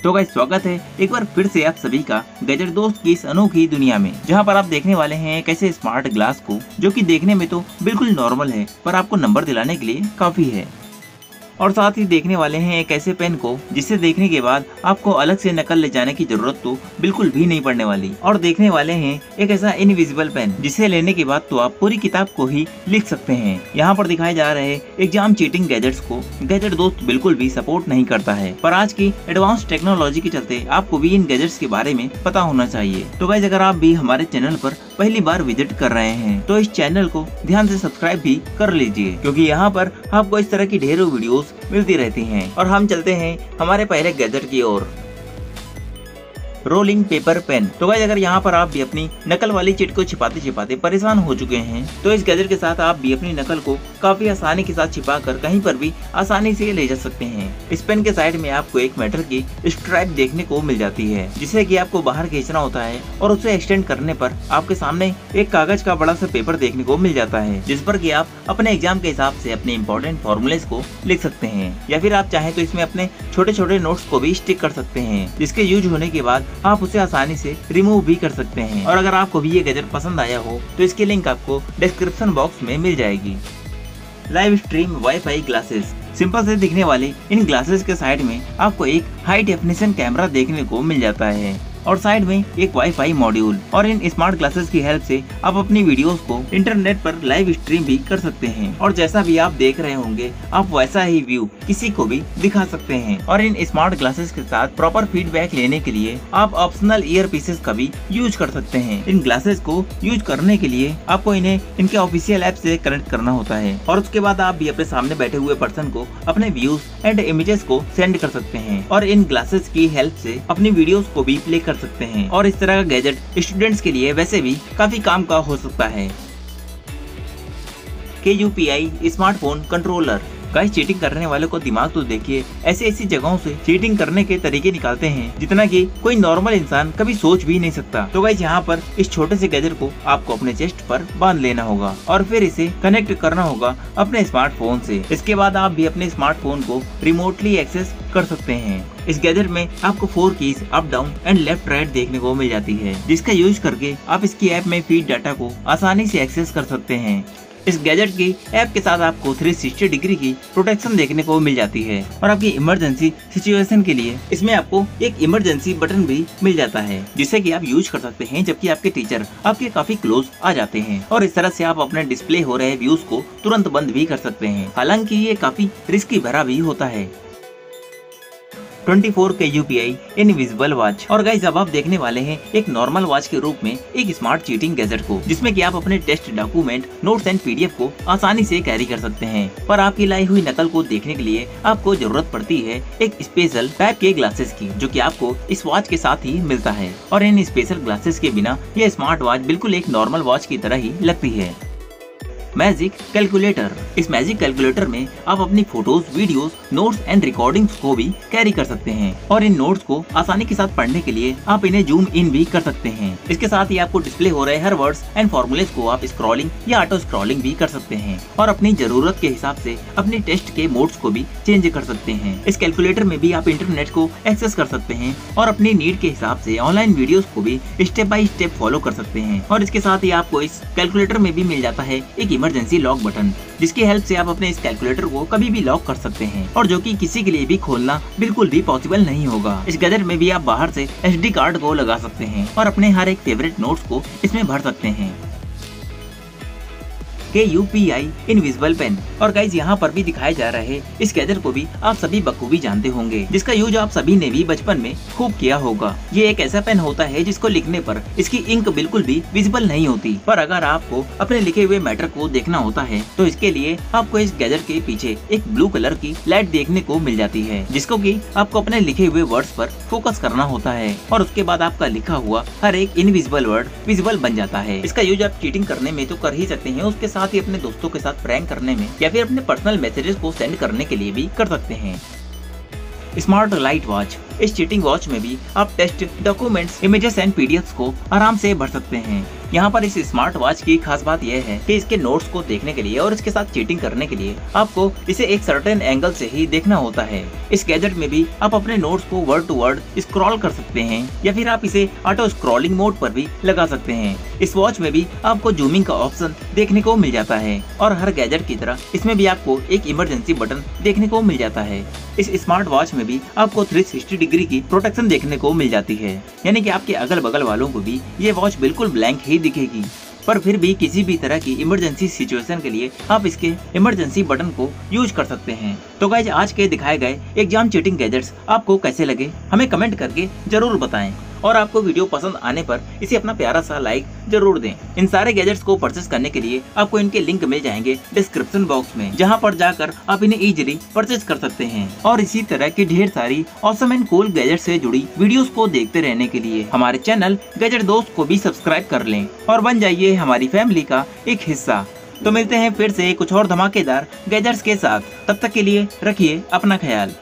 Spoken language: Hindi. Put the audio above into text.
तो गाइस स्वागत है एक बार फिर से आप सभी का गैजेट दोस्त की इस अनोखी दुनिया में, जहां पर आप देखने वाले हैं एक ऐसे स्मार्ट ग्लास को जो कि देखने में तो बिल्कुल नॉर्मल है पर आपको नंबर दिलाने के लिए काफी है। और साथ ही देखने वाले हैं एक ऐसे पेन को जिसे देखने के बाद आपको अलग से नकल ले जाने की जरूरत तो बिल्कुल भी नहीं पड़ने वाली। और देखने वाले हैं एक ऐसा इनविजिबल पेन जिसे लेने के बाद तो आप पूरी किताब को ही लिख सकते हैं। यहाँ पर दिखाए जा रहे एग्जाम चीटिंग गैजेट्स को गैजेट दोस्त बिल्कुल भी सपोर्ट नहीं करता है, पर आज की एडवांस टेक्नोलॉजी के चलते आपको भी इन गैजेट्स के बारे में पता होना चाहिए। तो गाइस अगर आप भी हमारे चैनल पर पहली बार विजिट कर रहे हैं तो इस चैनल को ध्यान से सब्सक्राइब भी कर लीजिए, क्योंकि यहाँ पर आपको इस तरह की ढेरों वीडियोस मिलती रहती हैं। और हम चलते हैं हमारे पहले गैजेट की ओर, रोलिंग पेपर पेन। तो गाइस अगर यहाँ पर आप भी अपनी नकल वाली चिट को छिपाते छिपाते परेशान हो चुके हैं तो इस गैजेट के साथ आप भी अपनी नकल को काफी आसानी के साथ छिपा कर कहीं पर भी आसानी से ले जा सकते हैं। इस पेन के साइड में आपको एक मेटल की स्ट्राइप देखने को मिल जाती है जिसे कि आपको बाहर खींचना होता है और उसे एक्सटेंड करने पर आपके सामने एक कागज का बड़ा सा पेपर देखने को मिल जाता है, जिस पर कि आप अपने एग्जाम के हिसाब से अपने इंपॉर्टेंट फॉर्मूलेस को लिख सकते हैं, या फिर आप चाहें तो इसमें अपने छोटे छोटे नोट्स को भी स्टिक कर सकते हैं, जिसके यूज होने के बाद आप उसे आसानी से रिमूव भी कर सकते हैं। और अगर आपको भी ये गैजेट पसंद आया हो तो इसकी लिंक आपको डिस्क्रिप्शन बॉक्स में मिल जाएगी। Live stream wifi glasses. Simple से दिखने वाले इन ग्लासेस के साइड में आपको एक हाई डेफिनेशन कैमरा देखने को मिल जाता है और साइड में एक वाईफाई मॉड्यूल। और इन स्मार्ट ग्लासेस की हेल्प से आप अपनी वीडियोस को इंटरनेट पर लाइव स्ट्रीम भी कर सकते हैं, और जैसा भी आप देख रहे होंगे आप वैसा ही व्यू किसी को भी दिखा सकते हैं। और इन स्मार्ट ग्लासेस के साथ प्रॉपर फीडबैक लेने के लिए आप ऑप्शनल ईयर पीसेस का भी यूज कर सकते हैं। इन ग्लासेस को यूज करने के लिए आपको इन्हें इनके ऑफिशियल ऐप से कनेक्ट करना होता है, और उसके बाद आप भी अपने सामने बैठे हुए पर्सन को अपने व्यूज एंड इमेजेस को सेंड कर सकते हैं, और इन ग्लासेस की हेल्प से अपनी वीडियोस को भी प्ले कर सकते हैं। और इस तरह का गैजेट स्टूडेंट्स के लिए वैसे भी काफी काम का हो सकता है। KUPI smartphone controller. Guys cheating करने वालों को दिमाग तो देखिए, ऐसी ऐसी जगहों से चीटिंग करने के तरीके निकालते हैं जितना कि कोई नॉर्मल इंसान कभी सोच भी नहीं सकता। तो गाइस यहाँ पर इस छोटे से गैजेट को आपको अपने चेस्ट पर बांध लेना होगा और फिर इसे कनेक्ट करना होगा अपने स्मार्टफोन से। इसके बाद आप भी अपने स्मार्टफोन को रिमोटली एक्सेस कर सकते हैं। इस गैजेट में आपको 4 keys up down and left right देखने को मिल जाती है, जिसका यूज करके आप इसकी ऐप में फीड डाटा को आसानी से एक्सेस कर सकते हैं। इस गैजेट की ऐप के साथ आपको 360 डिग्री की प्रोटेक्शन देखने को मिल जाती है, और आपकी इमरजेंसी सिचुएशन के लिए इसमें आपको एक इमरजेंसी बटन भी मिल जाता है जिसे कि आप यूज कर सकते हैं जबकि आपके टीचर आपके काफी क्लोज आ जाते हैं। और इस तरह से आप अपने डिस्प्ले हो रहे व्यूज को तुरंत बंद भी कर सकते हैं, हालांकि ये काफी रिस्की भरा भी होता है। 24 KUPI इनविजिबल वॉच। और गाइस अब आप देखने वाले हैं एक नॉर्मल वॉच के रूप में एक स्मार्ट चीटिंग गैजेट को, जिसमें कि आप अपने test document, notes and PDF को आसानी से कैरी कर सकते हैं। पर आपकी लाई हुई नकल को देखने के लिए आपको जरूरत पड़ती है एक स्पेशल टाइप के ग्लासेस की, जो कि आपको इस वॉच के साथ ही मिलता है। और इन स्पेशल ग्लासेस के बिना यह स्मार्ट वॉच बिल्कुल एक नॉर्मल वॉच की तरह ही लगती है। Magic calculator. इस मैजिक कैलकुलेटर में आप अपनी photos, videos, notes and recordings को भी कैरी कर सकते हैं, और इन नोट्स को आसानी के साथ पढ़ने के लिए आप इन्हें जूम इन भी कर सकते हैं। इसके साथ ही आपको डिस्प्ले हो रहे हर वर्ड्स एंड फॉर्मूलेस को आप स्क्रॉलिंग या ऑटो स्क्रॉलिंग भी कर सकते हैं, और अपनी जरूरत के हिसाब से अपनी टेस्ट के मोड्स को भी चेंज कर सकते हैं। इस कैलकुलेटर में भी आप इंटरनेट को एक्सेस कर सकते हैं और अपनी नीड के हिसाब से ऑनलाइन वीडियोस को भी स्टेप बाय स्टेप फॉलो कर सकते हैं। और इसके साथ ही आपको इस कैलकुलेटर में भी मिल जाता है एक इमरजेंसी लॉक बटन, जिसकी हेल्प से आप अपने इस कैलकुलेटर को कभी भी लॉक कर सकते हैं, और जो कि किसी के लिए भी खोलना बिल्कुल भी पॉसिबल नहीं होगा। इस गैजेट में भी आप बाहर से SD कार्ड को लगा सकते हैं और अपने हर एक फेवरेट नोट्स को इसमें भर सकते हैं। KUPI invisible pen. और गाइज यहाँ पर भी दिखाए जा रहे इस गैजेट को भी आप सभी बखूबी जानते होंगे, जिसका यूज आप सभी ने भी बचपन में खूब किया होगा। ये एक ऐसा पेन होता है जिसको लिखने पर इसकी इंक बिल्कुल भी विजिबल नहीं होती, पर अगर आपको अपने लिखे हुए मैटर को देखना होता है तो इसके लिए आपको इस गैजेट के पीछे एक ब्लू कलर की लाइट देखने को मिल जाती है, जिसको कि आपको अपने लिखे हुए वर्ड्स पर फोकस करना होता है, और उसके बाद आपका लिखा हुआ हर एक इनविजिबल वर्ड विजिबल बन जाता है। इसका यूज आप चीटिंग करने में तो कर ही सकते हैं, उसके साथ ही अपने दोस्तों के साथ प्रैंक करने में या फिर अपने पर्सनल मैसेजेस को सेंड करने के लिए भी कर सकते हैं। Smart light watch. इस चीटिंग वॉच में भी आप test, documents, images and PDFs को आराम से भर सकते हैं। यहाँ पर इस स्मार्ट वॉच की खास बात यह है कि इसके नोट्स को देखने के लिए और इसके साथ चीटिंग करने के लिए आपको इसे एक सर्टेन एंगल से ही देखना होता है। इस गैजेट में भी आप अपने नोट्स को वर्ड टू वर्ड स्क्रॉल कर सकते हैं या फिर आप इसे ऑटो स्क्रॉलिंग मोड पर भी लगा सकते हैं। इस वॉच में भी आपको जूमिंग का ऑप्शन देखने को मिल जाता है और हर गैजेट की तरह इसमें भी आपको एक इमरजेंसी बटन देखने को मिल जाता है। इस स्मार्ट वॉच में भी आपको 360 डिग्री की प्रोटेक्शन देखने को मिल जाती है, यानी कि आपके अगल बगल वालों को भी ये वॉच बिल्कुल ब्लैंक ही दिखेगी। पर फिर भी किसी भी तरह की इमरजेंसी सिचुएशन के लिए आप इसके इमरजेंसी बटन को यूज कर सकते हैं। तो गाइज, आज के दिखाए गए एग्जाम चीटिंग गैजेट्स आपको कैसे लगे हमें कमेंट करके जरूर बताएं और आपको वीडियो पसंद आने पर इसे अपना प्यारा सा लाइक जरूर दें। इन सारे गैजेट्स को परचेस करने के लिए आपको इनके लिंक मिल जाएंगे डिस्क्रिप्शन बॉक्स में, जहां पर जाकर आप इन्हें इजीली परचेस कर सकते हैं। और इसी तरह की ढेर सारी ऑसम एंड कूल गैजेट से जुड़ी वीडियोस को देखते रहने के लिए हमारे चैनल गैजेट दोस्त को भी सब्सक्राइब कर लें और बन जाइए हमारी फैमिली का एक हिस्सा। तो मिलते हैं फिर से कुछ और धमाकेदार गैजेट्स के साथ, तब तक के लिए रखिए अपना ख्याल।